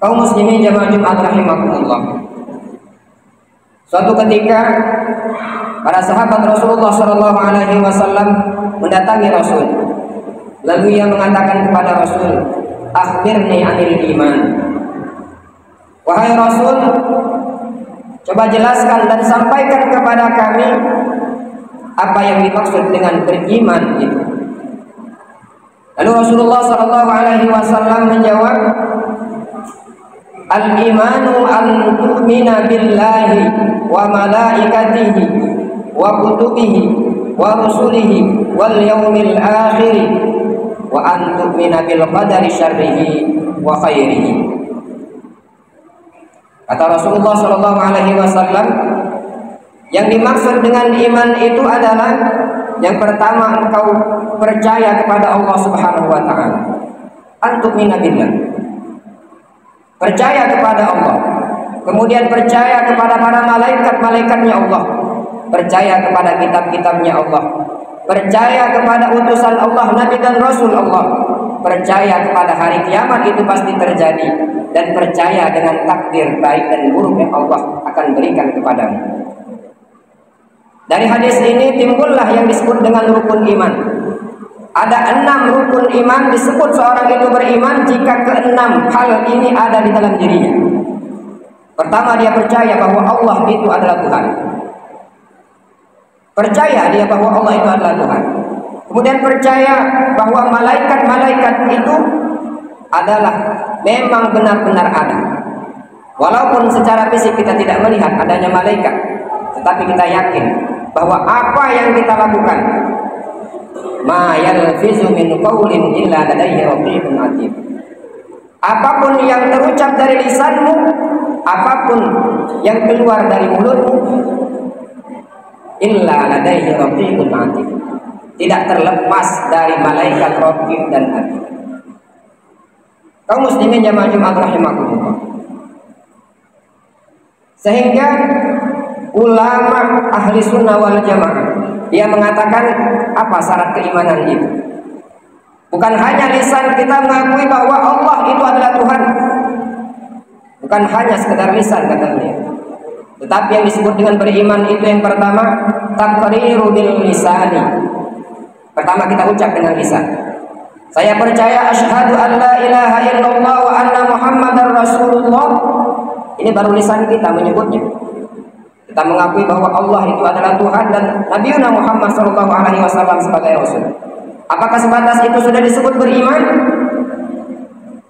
Kaum muslimin jamaah Jumat rahimakumullah. Suatu ketika para sahabat Rasulullah Shallallahu Alaihi Wasallam mendatangi Rasul, lalu ia mengatakan kepada Rasul, "Akhbirni anil iman." Wahai Rasul, coba jelaskan dan sampaikan kepada kami apa yang dimaksud dengan beriman itu. Lalu Rasulullah Shallallahu Alaihi Wasallam menjawab, "Al-imanu an tu'mina billahi wa malaikatihi wa kutubihi wa rusulihi wal yaumil akhir wa an tu'mina bil qadari syarrihi wa khairihi." Kata Rasulullah Shallallahu Alaihi Wasallam, yang dimaksud dengan iman itu adalah yang pertama engkau percaya kepada Allah Subhanahu Wa Taala, an tu'mina billah, percaya kepada Allah, kemudian percaya kepada para malaikat-malaikatnya Allah, percaya kepada kitab-kitabnya Allah, percaya kepada utusan Allah, Nabi dan Rasul Allah, percaya kepada hari kiamat itu pasti terjadi, dan percaya dengan takdir baik dan buruk yang Allah akan berikan kepadamu. Dari hadis ini timbullah yang disebut dengan rukun iman. Ada 6 rukun iman, disebut seorang itu beriman jika ke-6 hal ini ada di dalam dirinya. Pertama, dia percaya bahwa Allah itu adalah Tuhan. Percaya dia bahwa Allah itu adalah Tuhan. Kemudian percaya bahwa malaikat-malaikat itu adalah memang benar-benar ada. Walaupun secara fisik kita tidak melihat adanya malaikat, tetapi kita yakin bahwa apa yang kita lakukan, ma yalfizu min qawlin illa ladayhi raqibun atid, apapun yang terucap dari lisanmu, apapun yang keluar dari mulutmu, illa ladayhi raqibun atid, tidak terlepas dari malaikat raqib dan atid. Kaum muslimin jamaah Jumat rahimakumullah. Sehingga ulama ahli sunnah wal jamaah, dia mengatakan apa syarat keimanan itu? Bukan hanya lisan kita mengakui bahwa Allah itu adalah Tuhan, bukan hanya sekedar lisan katanya, tetapi yang disebut dengan beriman itu yang pertama taqriru bil lisani. Pertama kita ucap dengan lisan, saya percaya asyhadu an la ilaha illallah wa anna muhammadar rasulullah. Ini baru lisan kita menyebutnya. Kita mengakui bahwa Allah itu adalah Tuhan dan Nabi Muhammad SAW sebagai Rasul. Apakah sebatas itu sudah disebut beriman?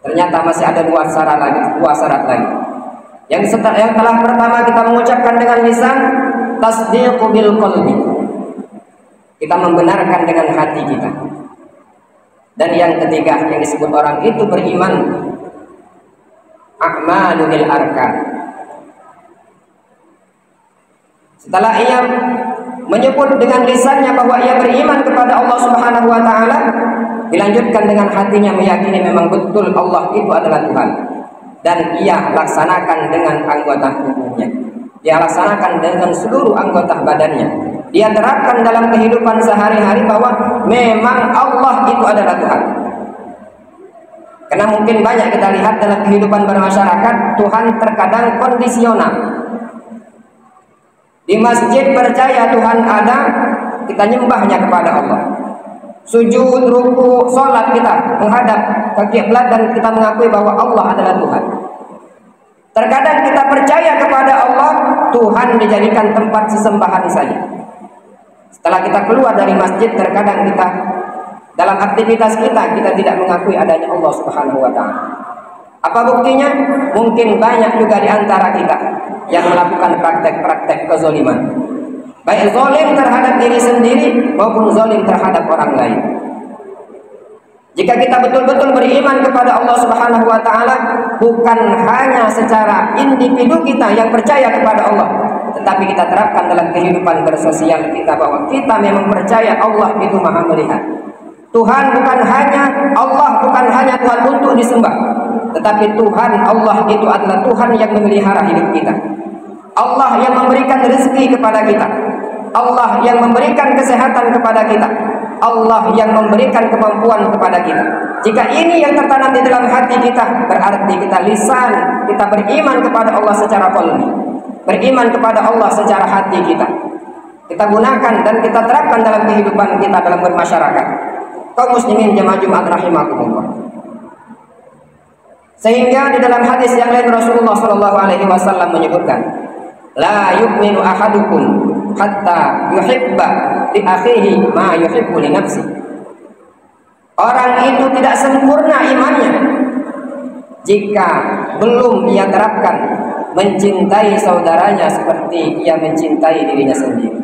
Ternyata masih ada dua syarat lagi. Yang telah pertama kita mengucapkan dengan lisan, tasdiqu bil qalbi, kita membenarkan dengan hati kita. Dan yang ketiga yang disebut orang itu beriman, a'malu bil arkan. Setelah ia menyebut dengan lisannya bahwa ia beriman kepada Allah Subhanahu wa taala, dilanjutkan dengan hatinya meyakini memang betul Allah itu adalah Tuhan, dan ia laksanakan dengan anggota tubuhnya. Dia laksanakan dengan seluruh anggota badannya. Dia terapkan dalam kehidupan sehari-hari bahwa memang Allah itu adalah Tuhan. Karena mungkin banyak kita lihat dalam kehidupan bermasyarakat, Tuhan terkadang kondisional. Di masjid percaya Tuhan ada, kita nyembahnya kepada Allah. Sujud, ruku, sholat kita menghadap ke kiblat dan kita mengakui bahwa Allah adalah Tuhan. Terkadang kita percaya kepada Allah, Tuhan dijadikan tempat sesembahan saja. Setelah kita keluar dari masjid, terkadang kita dalam aktivitas kita tidak mengakui adanya Allah Subhanahu wa taala. Apa buktinya? Mungkin banyak juga di antara kita yang melakukan praktek-praktek kezaliman, baik zalim terhadap diri sendiri maupun zalim terhadap orang lain. Jika kita betul-betul beriman kepada Allah Subhanahu wa taala, bukan hanya secara individu kita yang percaya kepada Allah, tetapi kita terapkan dalam kehidupan bersosial kita bahwa kita memang percaya Allah itu Maha melihat. Tuhan bukan hanya Allah, bukan hanya Tuhan untuk disembah, tetapi Tuhan Allah itu adalah Tuhan yang memelihara hidup kita. Allah yang memberikan rezeki kepada kita, Allah yang memberikan kesehatan kepada kita, Allah yang memberikan kemampuan kepada kita. Jika ini yang tertanam di dalam hati kita, berarti kita lisan, kita beriman kepada Allah secara qalbi, beriman kepada Allah secara hati kita. Kita gunakan dan kita terapkan dalam kehidupan kita dalam bermasyarakat. Kaum muslimin jamaah Jumat rahimakumullah. Sehingga di dalam hadis yang lain Rasulullah Shallallahu Alaihi Wasallam menyebutkan, la yu'minu ahadukum hatta yuhibba li akhihi ma yuhibbu li nafsi. Orang itu tidak sempurna imannya jika belum ia terapkan mencintai saudaranya seperti ia mencintai dirinya sendiri.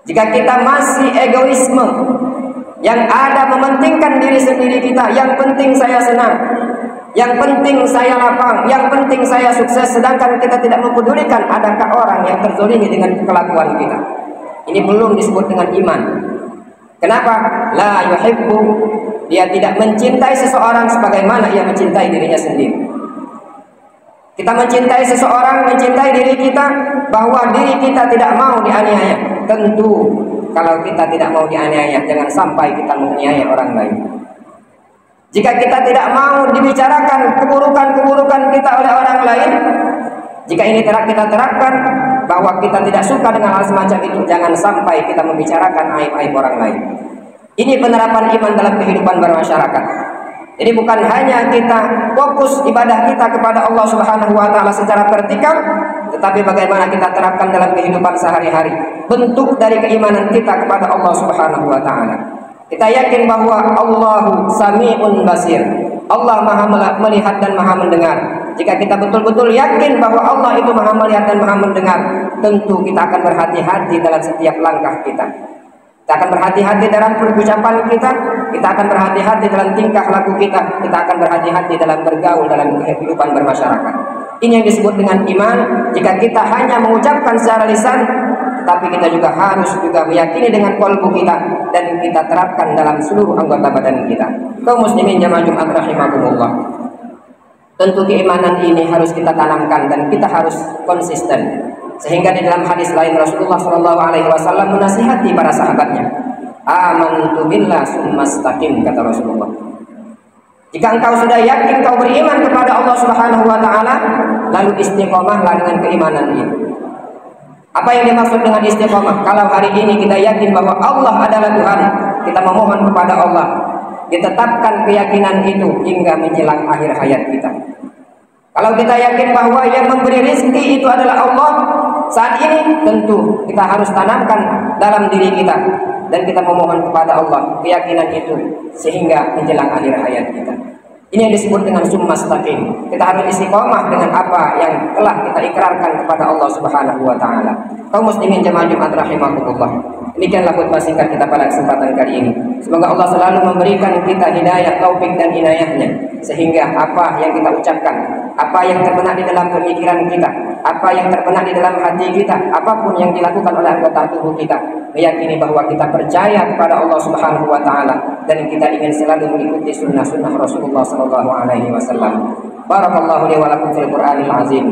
Jika kita masih egoisme, yang ada mementingkan diri sendiri kita, yang penting saya senang, yang penting saya lapang, yang penting saya sukses, sedangkan kita tidak mempedulikan adakah orang yang terzolimi dengan kelakuan kita. Ini belum disebut dengan iman. Kenapa? La yuhibbu, dia tidak mencintai seseorang sebagaimana ia mencintai dirinya sendiri. Kita mencintai seseorang, mencintai diri kita, bahwa diri kita tidak mau dianiaya. Tentu kalau kita tidak mau dianiaya, jangan sampai kita menganiaya orang lain. Jika kita tidak mau dibicarakan keburukan-keburukan kita oleh orang lain, jika ini kita terapkan bahwa kita tidak suka dengan hal semacam itu, jangan sampai kita membicarakan aib-aib orang lain. Ini penerapan iman dalam kehidupan bermasyarakat. Jadi bukan hanya kita fokus ibadah kita kepada Allah Subhanahu wa taala secara vertikal, tetapi bagaimana kita terapkan dalam kehidupan sehari-hari. Bentuk dari keimanan kita kepada Allah Subhanahu wa taala. Kita yakin bahwa Allahu Sami'un Basir. Allah Maha melihat dan Maha mendengar. Jika kita betul-betul yakin bahwa Allah itu Maha melihat dan Maha mendengar, tentu kita akan berhati-hati dalam setiap langkah kita. Kita akan berhati-hati dalam perucapan kita, kita akan berhati-hati dalam tingkah laku kita akan berhati-hati dalam bergaul dalam kehidupan bermasyarakat. Ini yang disebut dengan iman. Jika kita hanya mengucapkan secara lisan, tetapi kita juga harus meyakini dengan qalbu kita dan kita terapkan dalam seluruh anggota badan kita. Kaum muslimin jamaah Jumat rahimakumullah. Tentu keimanan ini harus kita tanamkan dan kita harus konsisten. Sehingga di dalam hadis lain Rasulullah Shallallahu Alaihi Wasallam menasihati para sahabatnya, amantu billah summastaqim, kata Rasulullah. Jika engkau sudah yakin kau beriman kepada Allah Subhanahu Wa Taala, lalu istiqomahlah dengan keimanan itu. Apa yang dimaksud dengan istiqomah? Kalau hari ini kita yakin bahwa Allah adalah Tuhan, kita memohon kepada Allah, ditetapkan keyakinan itu hingga menjelang akhir hayat kita. Kalau kita yakin bahwa yang memberi rezeki itu adalah Allah, saat ini tentu kita harus tanamkan dalam diri kita dan kita memohon kepada Allah keyakinan itu sehingga menjelang akhir hayat kita. Ini yang disebut dengan summastaqim. Kita harus istiqomah dengan apa yang telah kita ikrarkan kepada Allah Subhanahu wa taala. Kaum muslimin jamaah Jumat rahimakumullah. Demikianlah khutbah singkat kita pada kesempatan kali ini. Semoga Allah selalu memberikan kita hidayah, taufik dan inayahnya, sehingga apa yang kita ucapkan, apa yang terbenak di dalam pemikiran kita, apa yang terbenak di dalam hati kita, apapun yang dilakukan oleh anggota tubuh kita, meyakini bahwa kita percaya kepada Allah Subhanahu wa taala dan kita ingin selalu mengikuti sunnah-sunnah Rasulullah sallallahu alaihi wasallam. Barakallahu li wa lakum fil Qur'anil azim.